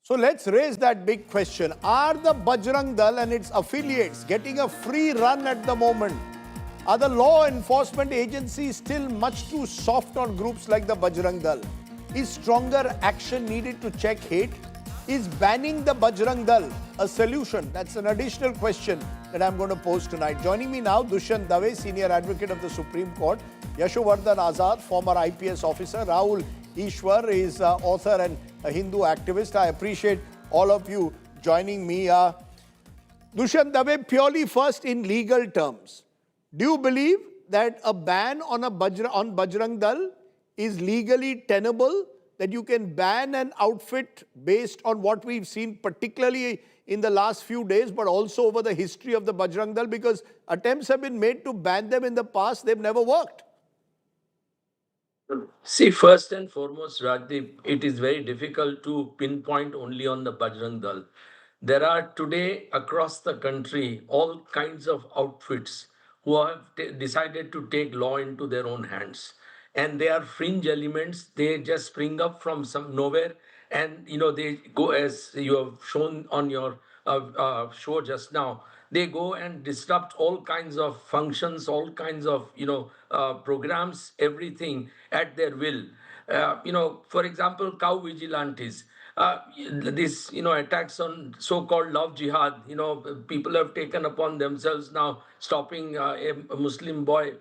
So let's raise that big question. Are the Bajrang Dal and its affiliates getting a free run at the moment? Are the law enforcement agencies still much too soft on groups like the Bajrang Dal? Is stronger action needed to check hate? Is banning the Bajrang Dal a solution? That's an additional question that I'm going to pose tonight. Joining me now, Dushyant Dave, Senior Advocate of the Supreme Court, Yashovardhan Azad, former IPS officer, Rahul Ishwar is author and a Hindu activist. I appreciate all of you joining me. Dushyant Dave, purely first in legal terms, do you believe that a ban on Bajrang Dal is legally tenable, that you can ban an outfit based on what we've seen, particularly in the last few days, but also over the history of the Bajrang Dal, because attempts have been made to ban them in the past, they've never worked? See, first and foremost, Rajdeep, it is very difficult to pinpoint only on the Bajrang Dal. There are today across the country all kinds of outfits who have decided to take law into their own hands. And they are fringe elements. They just spring up from some nowhere. And, they go, as you have shown on your show just now, they go and disrupt all kinds of functions, all kinds of programs, everything at their will. For example, cow vigilantes. This attacks on so-called love jihad. People have taken upon themselves now stopping a Muslim boy,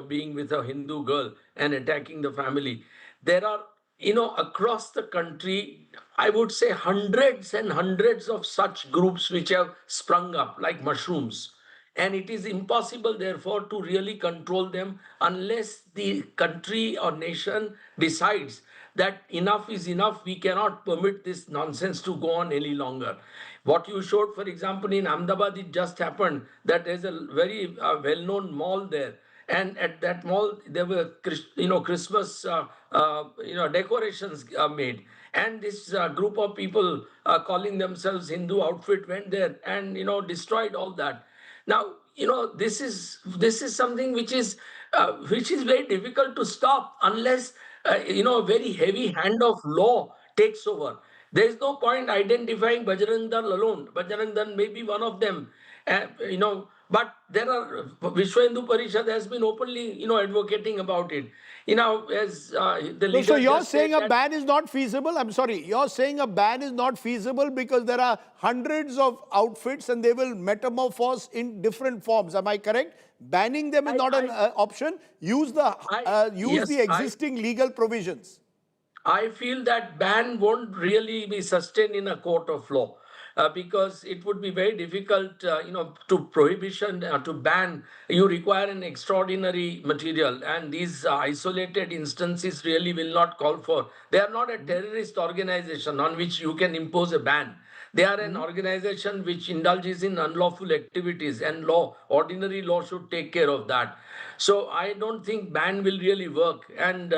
being with a Hindu girl and attacking the family. There are across the country, I would say hundreds and hundreds of such groups which have sprung up like mushrooms. And it is impossible, therefore, to really control them unless the country or nation decides that enough is enough. We cannot permit this nonsense to go on any longer. What you showed, for example, in Ahmedabad, it just happened that there's a very well-known mall there. And at that mall, there were Christmas decorations made, and this group of people calling themselves Hindu outfit went there and destroyed all that. Now this is something which is very difficult to stop unless a very heavy hand of law takes over. There is no point identifying Bajrang Dal alone. Bajrang Dal may be one of them, but there are Vishwa Hindu Parishad has been openly, advocating about it. As the leader So you're just said saying a that, ban is not feasible? I'm sorry, you're saying a ban is not feasible because there are hundreds of outfits and they will metamorphose in different forms. Am I correct? Banning them is not an option. Use yes, the existing legal provisions. I feel that ban won't really be sustained in a court of law. Because it would be very difficult, to prohibition, to ban. You require an extraordinary material, and these isolated instances really will not call for. They are not a terrorist organization on which you can impose a ban. They are an organization which indulges in unlawful activities, and ordinary law should take care of that. So I don't think ban will really work. And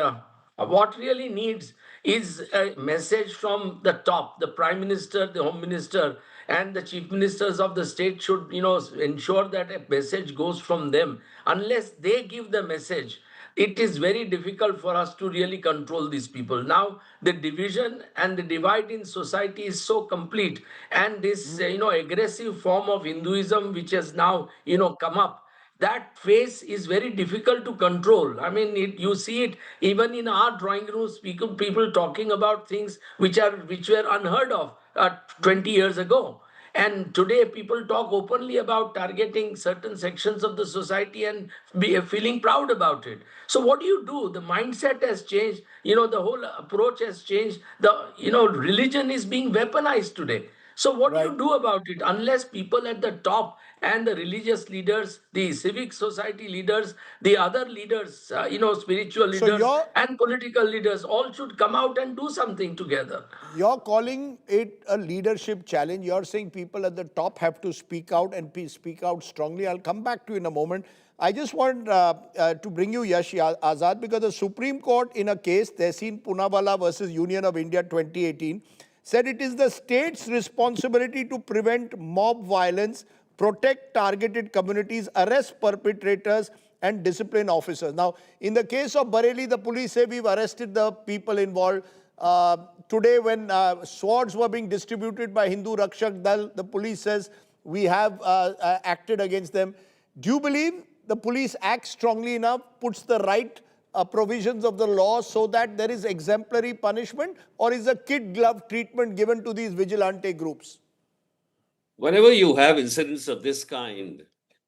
what really needs is a message from the top. The Prime Minister, the Home Minister, and the Chief Ministers of the state should, ensure that a message goes from them. Unless they give the message, it is very difficult for us to really control these people. Now, the division and the divide in society is so complete, and this, aggressive form of Hinduism, which has now, come up, that phase is very difficult to control. I mean, you see it even in our drawing rooms, people talking about things which were unheard of 20 years ago. And today, people talk openly about targeting certain sections of the society and feeling proud about it. So, what do you do? The mindset has changed. The whole approach has changed. Religion is being weaponized today. So, what do Right. you do about it? Unless people at the top and the religious leaders, the civic society leaders, the other leaders, spiritual So leaders, and political leaders all should come out and do something together. you're calling it a leadership challenge. You're saying people at the top have to speak out and speak out strongly. I'll come back to you in a moment. I just want to bring you Yash Azad because the Supreme Court in a case, Tehseen Poonawalla versus Union of India 2018, said it is the state's responsibility to prevent mob violence, protect targeted communities, arrest perpetrators, and discipline officers. Now, in the case of Bareilly, the police say we've arrested the people involved. today when swords were being distributed by Hindu Rakshak Dal, the police says we have acted against them. Do you believe the police acts strongly enough, puts the right provisions of the law so that there is exemplary punishment, or is a kid glove treatment given to these vigilante groups? Whenever you have incidents of this kind,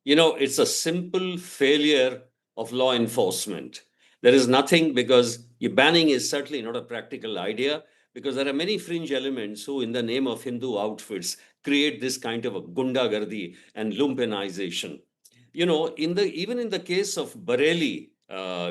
it's a simple failure of law enforcement. There is nothing, because banning is certainly not a practical idea, because there are many fringe elements who, in the name of Hindu outfits, create this kind of a gundagardi and lumpenization. Even in the case of Bareilly,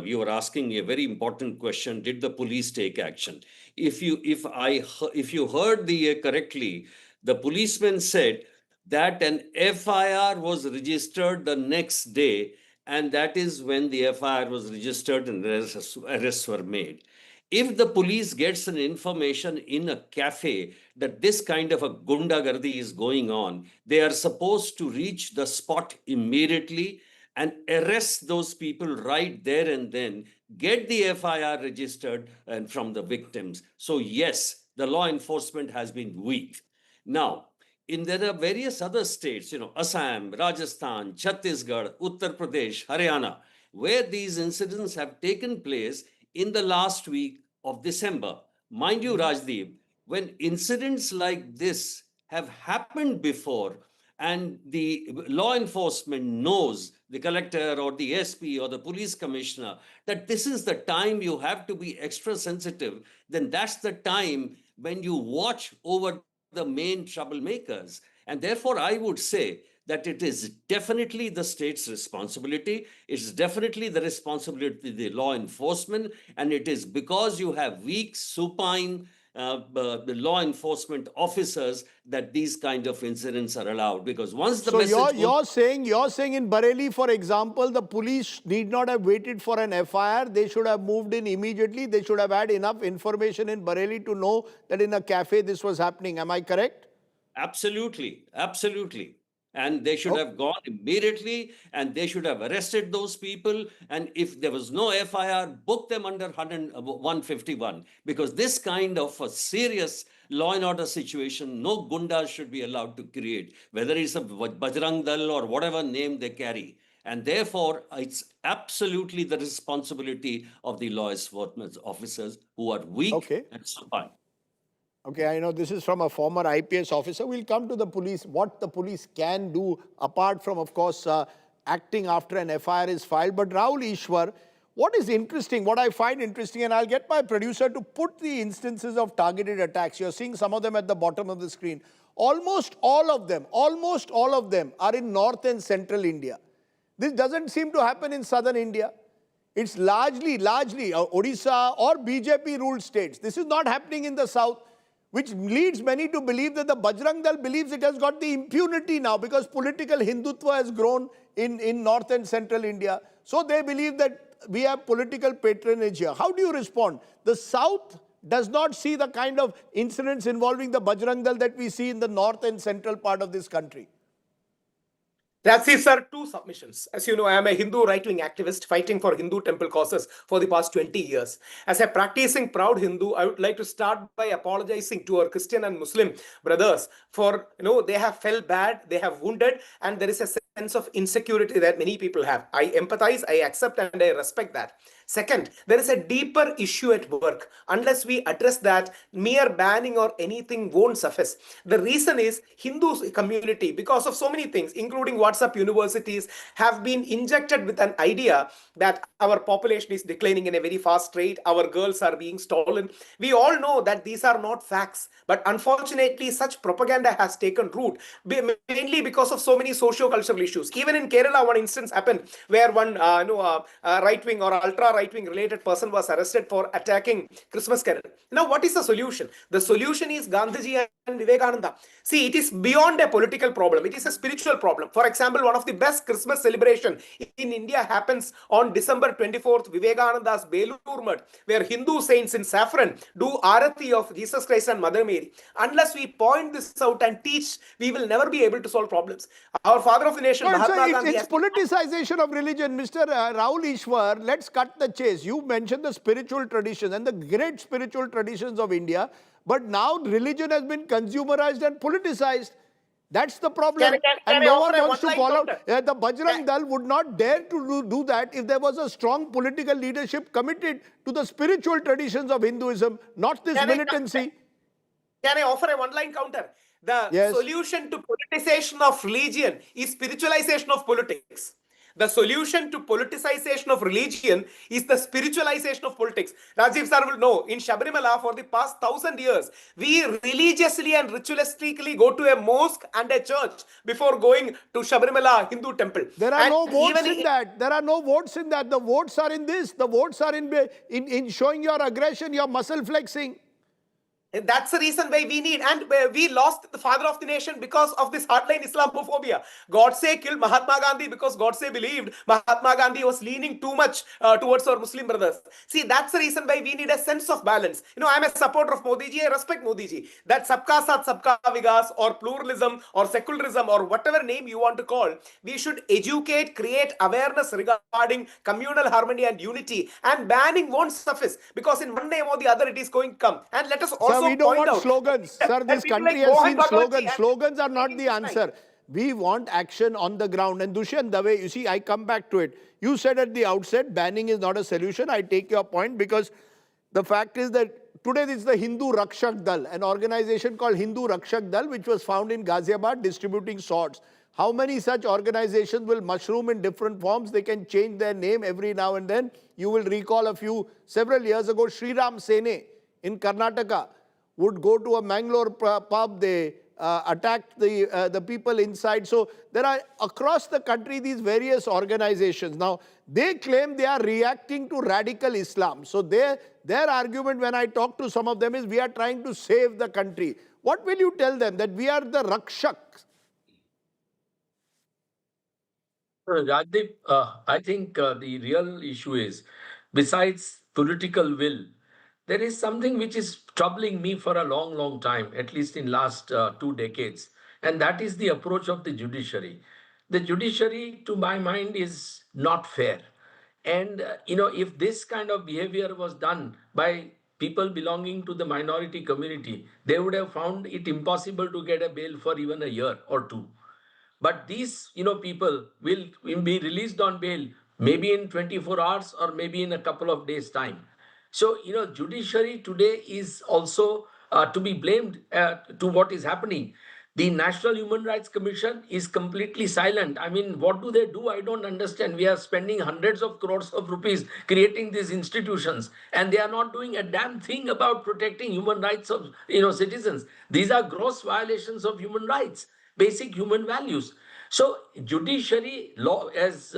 you were asking me a very important question: did the police take action? If you heard the correctly, the policeman said that an FIR was registered the next day, and that is when the FIR was registered and arrests were made. If the police gets an information in a cafe that this kind of a gundagardi is going on, they are supposed to reach the spot immediately and arrest those people right there and then, get the FIR registered and from the victims. So yes, the law enforcement has been weak. Now, there are various other states, Assam, Rajasthan, Chhattisgarh, Uttar Pradesh, Haryana, where these incidents have taken place in the last week of December. Mind you, Rajdeep, when incidents like this have happened before, and the law enforcement knows, the collector or the SP or the police commissioner, that this is the time you have to be extra sensitive, then that's the time when you watch over the main troublemakers. And therefore, I would say that it is definitely the state's responsibility. It's definitely the responsibility of the law enforcement. And it is because you have weak, supine the law enforcement officers that these kind of incidents are allowed. Because once the message you're saying in Bareilly, for example, the police need not have waited for an FIR. They should have moved in immediately. They should have had enough information in Bareilly to know that in a cafe this was happening. Am I correct? Absolutely, absolutely. And they should have gone immediately, and they should have arrested those people. And if there was no FIR, book them under 151. Because this kind of a serious law and order situation, no gundas should be allowed to create, whether it's a Bajrang Dal or whatever name they carry. And therefore, it's absolutely the responsibility of the law enforcement officers who are weak and supine. Okay, I know this is from a former IPS officer. We'll come to the police, what the police can do, apart from, of course, acting after an FIR is filed. But Rahul Ishwar, what is interesting, what I find interesting, and I'll get my producer to put the instances of targeted attacks. You're seeing some of them at the bottom of the screen. Almost all of them are in north and central India. This doesn't seem to happen in southern India. It's largely Odisha or BJP-ruled states. This is not happening in the south, which leads many to believe that the Bajrang Dal believes it has got the impunity now because political Hindutva has grown in north and central India. So they believe that we have political patronage here. How do you respond? The south does not see the kind of incidents involving the Bajrang Dal that we see in the north and central part of this country. That's it, sir. Two submissions. As you know, I am a Hindu right-wing activist fighting for Hindu temple causes for the past 20 years. As a practicing proud Hindu, I would like to start by apologizing to our Christian and Muslim brothers for, they have felt bad, they have wounded, and there is a sense of insecurity that many people have. I empathize, I accept, and I respect that. Second, there is a deeper issue at work. Unless we address that, mere banning or anything won't suffice. The reason is Hindu community, because of so many things, including WhatsApp universities, have been injected with an idea that our population is declining in a very fast rate, our girls are being stolen. We all know that these are not facts, but unfortunately, such propaganda has taken root, mainly because of so many socio-cultural issues. Even in Kerala, one instance happened where one right-wing or ultra-right-wing related person was arrested for attacking Christmas carol. Now, what is the solution? The solution is Gandhiji and Vivekananda. See, it is beyond a political problem. It is a spiritual problem. For example, one of the best Christmas celebration in India happens on December 24th, Vivekananda's Belur Mutt, where Hindu saints in saffron do Arati of Jesus Christ and Mother Mary. Unless we point this out and teach, we will never be able to solve problems. Our father of the nation, Mahatma Gandhi... It's politicization of religion. Mr. Rahul Ishwar, let's cut the chase. You mentioned the spiritual tradition and the great spiritual traditions of India. But now religion has been consumerized and politicized. That's the problem. Can And I no offer one a wants to one-line call out. counter? The Bajrang Dal would not dare to do that if there was a strong political leadership committed to the spiritual traditions of Hinduism, not this Can I- militancy. Can I offer a one-line counter? The Yes. solution to politicization of religion is spiritualization of politics. The solution to politicization of religion is the spiritualization of politics. Rajiv sir will know, in Sabrimala for the past 1,000 years, we religiously and ritualistically go to a mosque and a church before going to Sabrimala Hindu temple. There are And no votes even in that. There are no votes in that. The votes are in this. The votes are in showing your aggression, your muscle flexing. And that's the reason why we need, and we lost the father of the nation because of this hardline Islamophobia. Godse killed Mahatma Gandhi because Godse believed Mahatma Gandhi was leaning too much towards our Muslim brothers. See, that's the reason why we need a sense of balance. You know, I'm a supporter of Modi ji. I respect Modi ji. That sabka saath sabka vikas or pluralism or secularism or whatever name you want to call, we should educate, create awareness regarding communal harmony and unity. And banning won't suffice because in one name or the other it is going to come. And let us also Sir, we don't point want out slogans. Sir, that this people country like has Mohan seen Bhagwat ji slogans. and- Slogans are not the answer. We want action on the ground. And Dushyant Dave, you see, I come back to it. You said at the outset, banning is not a solution. I take your point because the fact is that today this is the Hindu Rakshak Dal, an organization called Hindu Rakshak Dal, which was found in Ghaziabad distributing swords. How many such organizations will mushroom in different forms? They can change their name every now and then. You will recall several years ago, Sri Ram Sene in Karnataka would go to a Mangalore pub. They attacked the people inside. So there are across the country these various organizations. Now, they claim they are reacting to radical Islam. So their argument when I talk to some of them is we are trying to save the country. What will you tell them? That we are the Rakshaks? Rajdeep, I think the real issue is, besides political will, there is something which is troubling me for a long, long time, at least in last 2 decades, and that is the approach of the judiciary. The judiciary, to my mind, is not fair. And, if this kind of behavior was done by people belonging to the minority community, they would have found it impossible to get a bail for even a year or two. But these, people will be released on bail maybe in 24 hours or maybe in a couple of days' time. So, judiciary today is also to be blamed to what is happening. The National Human Rights Commission is completely silent. I mean, what do they do? I don't understand. We are spending hundreds of crores of rupees creating these institutions, and they are not doing a damn thing about protecting human rights of citizens. These are gross violations of human rights, basic human values. So judiciary law, as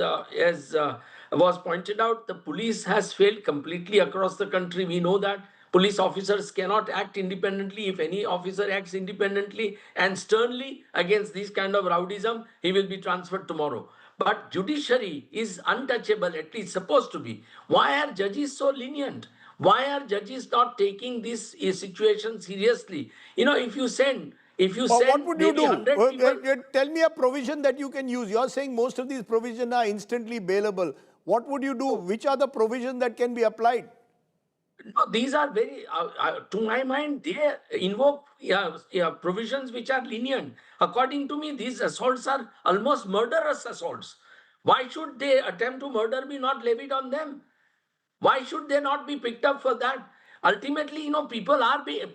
was pointed out, the police has failed completely across the country. We know that police officers cannot act independently. If any officer acts independently and sternly against this kind of rowdyism, he will be transferred tomorrow. But judiciary is untouchable, at least supposed to be. Why are judges so lenient? Why are judges not taking this situation seriously? If you Or what send would you maybe do? 100 people. Tell me a provision that you can use. You're saying most of these provisions are instantly bailable. What would you do? Which are the provisions that can be applied? No, these are very, to my mind, they invoke provisions which are lenient. According to me, these assaults are almost murderous assaults. Why should they attempt to murder be not levied on them? Why should they not be picked up for that? Ultimately, people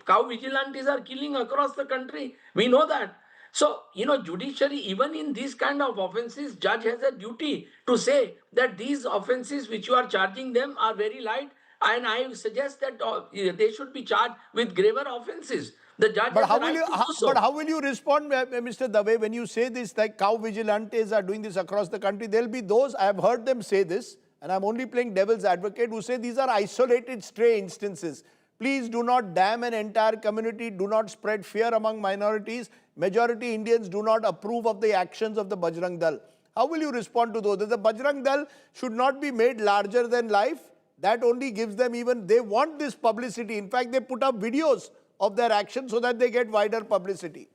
cow vigilantes are killing across the country. We know that. So, judiciary, even in these kind of offenses, judge has a duty to say that these offenses which you are charging them are very light, and I suggest that they should be charged with graver offenses. The judge But has how the will right you? to do so. But how will you respond, Mr. Dave, when you say this? Like cow vigilantes are doing this across the country. There'll be those. I have heard them say this, and I'm only playing devil's advocate, who say these are isolated, stray instances. Please do not damn an entire community. Do not spread fear among minorities. Majority Indians do not approve of the actions of the Bajrang Dal. How will you respond to those? That the Bajrang Dal should not be made larger than life. That only gives them they want this publicity. In fact, they put up videos of their actions so that they get wider publicity.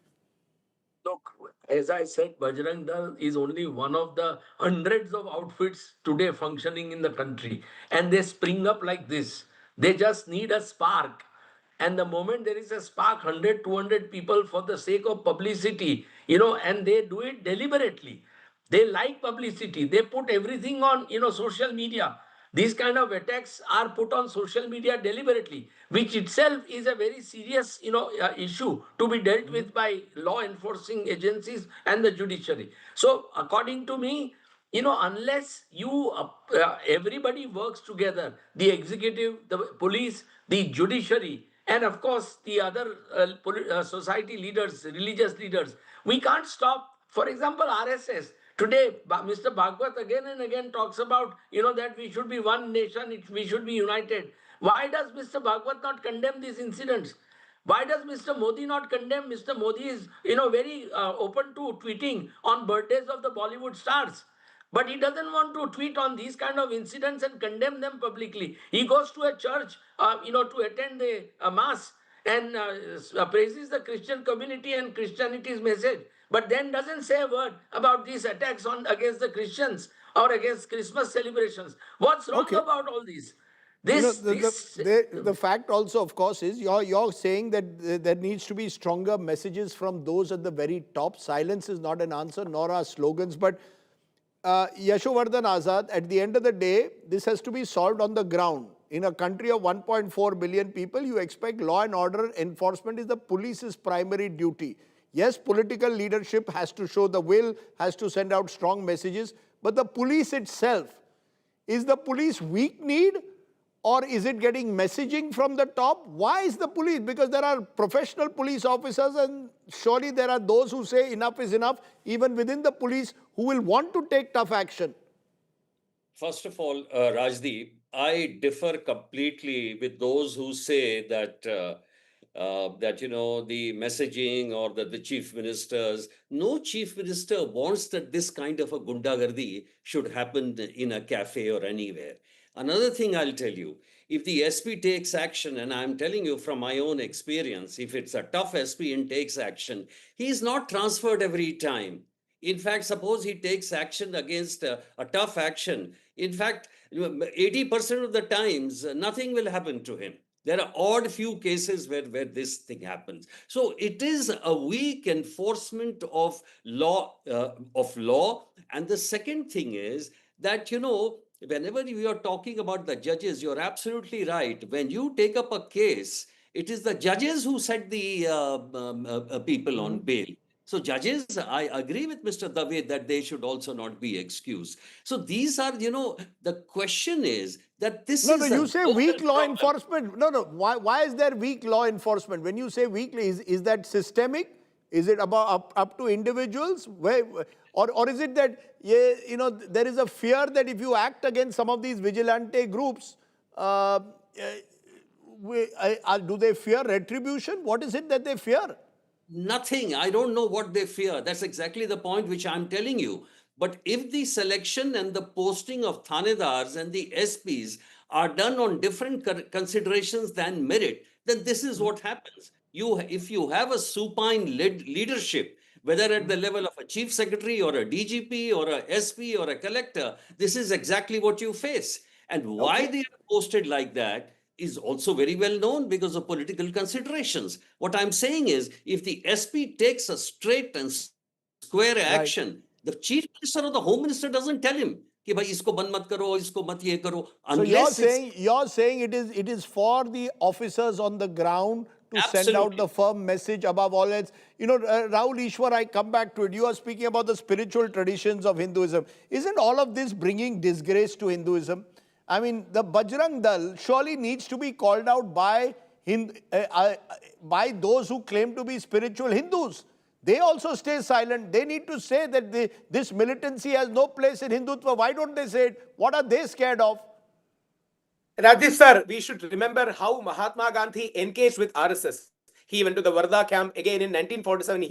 Look, as I said, Bajrang Dal is only one of the hundreds of outfits today functioning in the country. And they spring up like this. They just need a spark. And the moment there is a spark, 100, 200 people for the sake of publicity, and they do it deliberately. They like publicity. They put everything on, social media. These kind of attacks are put on social media deliberately, which itself is a very serious, issue to be dealt with by law enforcing agencies and the judiciary. So, according to me, unless everybody works together, the executive, the police, the judiciary, and of course the other society leaders, religious leaders, we can't stop. For example, RSS. Today, Mr. Bhagwat again and again talks about, that we should be one nation, we should be united. Why does Mr. Bhagwat not condemn these incidents? Why does Mr. Modi not condemn? Mr. Modi is, very open to tweeting on birthdays of the Bollywood stars. But he doesn't want to tweet on these kind of incidents and condemn them publicly. He goes to a church, to attend the mass and praises the Christian community and Christianity's message, but then doesn't say a word about these attacks against the Christians or against Christmas celebrations. What's wrong Okay. about all these? The fact also, of course, is you're saying that there needs to be stronger messages from those at the very top. Silence is not an answer, nor are slogans. But Yashovardhan Azad, at the end of the day, this has to be solved on the ground. In a country of 1.4 billion people, you expect law and order enforcement is the police's primary duty. Yes, political leadership has to show the will, has to send out strong messages, but the police itself, is the police weak-kneed, or is it getting messaging from the top? Why is the police? Because there are professional police officers, and surely there are those who say enough is enough, even within the police, who will want to take tough action. First of all, Rajdeep, I differ completely with those who say that the messaging or the chief ministers. No chief minister wants that this kind of a gundagardi should happen in a cafe or anywhere. Another thing I'll tell you, if the SP takes action, and I'm telling you from my own experience, if it's a tough SP and takes action, he's not transferred every time. In fact, suppose he takes action against a tough action. In fact, 80% of the times, nothing will happen to him. There are odd few cases where this thing happens. So it is a weak enforcement of law. And the second thing is that, whenever we are talking about the judges, you're absolutely right. When you take up a case, it is the judges who set the people on bail. So judges, I agree with Mr. Dave that they should also not be excused. So these are, the question is that this is you say weak law problem. enforcement. Why is there weak law enforcement? When you say weak, is that systemic? Is it about up to individuals? Or is it that, there is a fear that if you act against some of these vigilante groups, do they fear retribution? What is it that they fear? Nothing. I don't know what they fear. That's exactly the point which I'm telling you. But if the selection and the posting of Thanedars and the SPs are done on different considerations than merit, then this is what happens. If you have a supine leadership, whether at the level of a chief secretary or a DGP or a SP or a collector, this is exactly what you face. And why they are posted like that is also very well known because of political considerations. What I'm saying is, if the SP takes a straight and square action, the chief minister or the home minister doesn't tell him, कि भाई इसको बंद मत करो, इसको मत ये करो. So you're saying it is for the officers on the ground to send out the firm message above all else. Rahul Ishwar, I come back to it. You are speaking about the spiritual traditions of Hinduism. Isn't all of this bringing disgrace to Hinduism? I mean, the Bajrang Dal surely needs to be called out by those who claim to be spiritual Hindus. They also stay silent. They need to say that this militancy has no place in Hindutva. Why don't they say it? What are they scared of? Rajesh sir, we should remember how Mahatma Gandhi engaged with RSS. He went to the Varda camp again in 1947.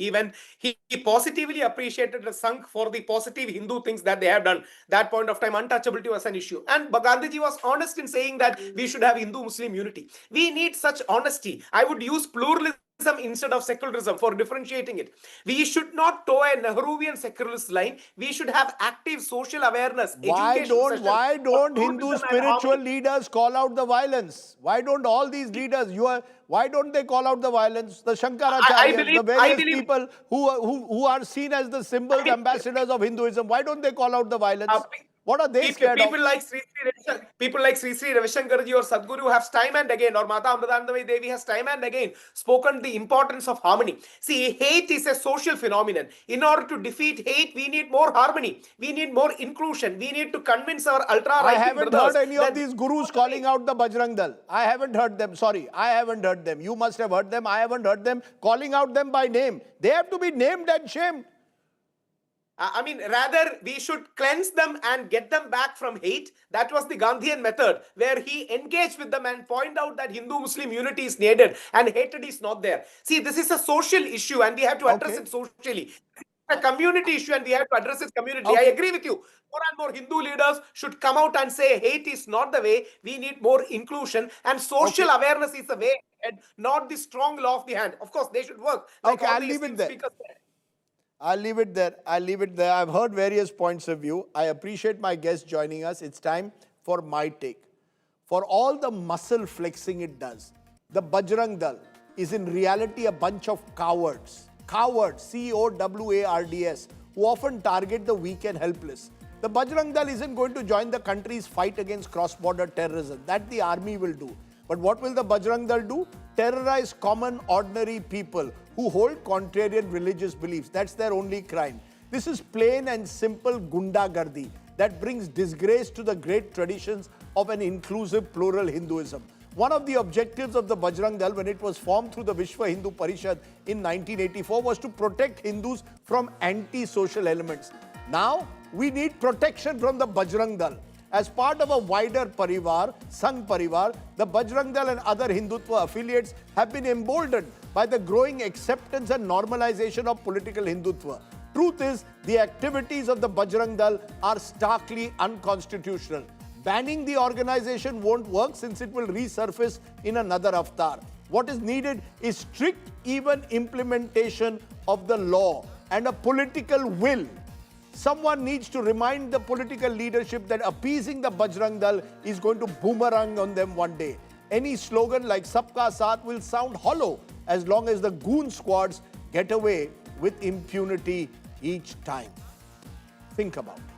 He positively appreciated the Sangh for the positive Hindu things that they have done. That point of time, untouchability was an issue. And Gandhiji was honest in saying that we should have Hindu-Muslim unity. We need such honesty. I would use pluralism instead of secularism, for differentiating it. We should not toe a Nehruvian secularist line. We should have active social awareness. Why education don't sessions why for don't pluralism Hindu and spiritual harmony. leaders call out the violence? Why don't all these leaders, why don't they call out the violence? The Shankaracharyas, the various people who are seen as the symbols, ambassadors of Hinduism, why don't they call out the violence? What are they scared of? People like Sri Ravishankarji or Sadhguru have time and again, or Mata Amritanandamayi Devi has time and again spoken the importance of harmony. See, hate is a social phenomenon. In order to defeat hate, we need more harmony. We need more inclusion. We need to convince our ultra-right-wing I haven't brothers heard any of that these gurus calling out the Bajrang Dal. I haven't heard them. Sorry, I haven't heard them. You must have heard them. I haven't heard them calling out them by name. They have to be named and shamed. I mean, rather, we should cleanse them and get them back from hate. That was the Gandhian method, where he engaged with them and point out that Hindu-Muslim unity is needed and hatred is not there. See, this is a social issue and we have to address it socially. A community issue and we have to address it community. I agree with you. More and more Hindu leaders should come out and say hate is not the way. We need more inclusion and social awareness is the way ahead, not the strong law of the hand. Of course, they should work. Like Okay, I'll leave it there. I'll leave it there. I'll leave it there. I've heard various points of view. I appreciate my guest joining us. It's time for my take. For all the muscle flexing it does, the Bajrang Dal is in reality a bunch of cowards. Cowards, C-O-W-A-R-D-S, who often target the weak and helpless. The Bajrang Dal isn't going to join the country's fight against cross-border terrorism. That the army will do. But what will the Bajrang Dal do? Terrorize common, ordinary people who hold contrarian religious beliefs. That's their only crime. This is plain and simple gundagardi that brings disgrace to the great traditions of an inclusive, plural Hinduism. One of the objectives of the Bajrang Dal when it was formed through the Vishwa Hindu Parishad in 1984 was to protect Hindus from anti-social elements. Now, we need protection from the Bajrang Dal. As part of a wider parivar, Sangh Parivar, the Bajrang Dal and other Hindutva affiliates have been emboldened by the growing acceptance and normalization of political Hindutva. Truth is, the activities of the Bajrang Dal are starkly unconstitutional. Banning the organization won't work since it will resurface in another avatar. What is needed is strict, even implementation of the law and a political will. Someone needs to remind the political leadership that appeasing the Bajrang Dal is going to boomerang on them one day. Any slogan like Sabka Saath will sound hollow as long as the goon squads get away with impunity each time. Think about it.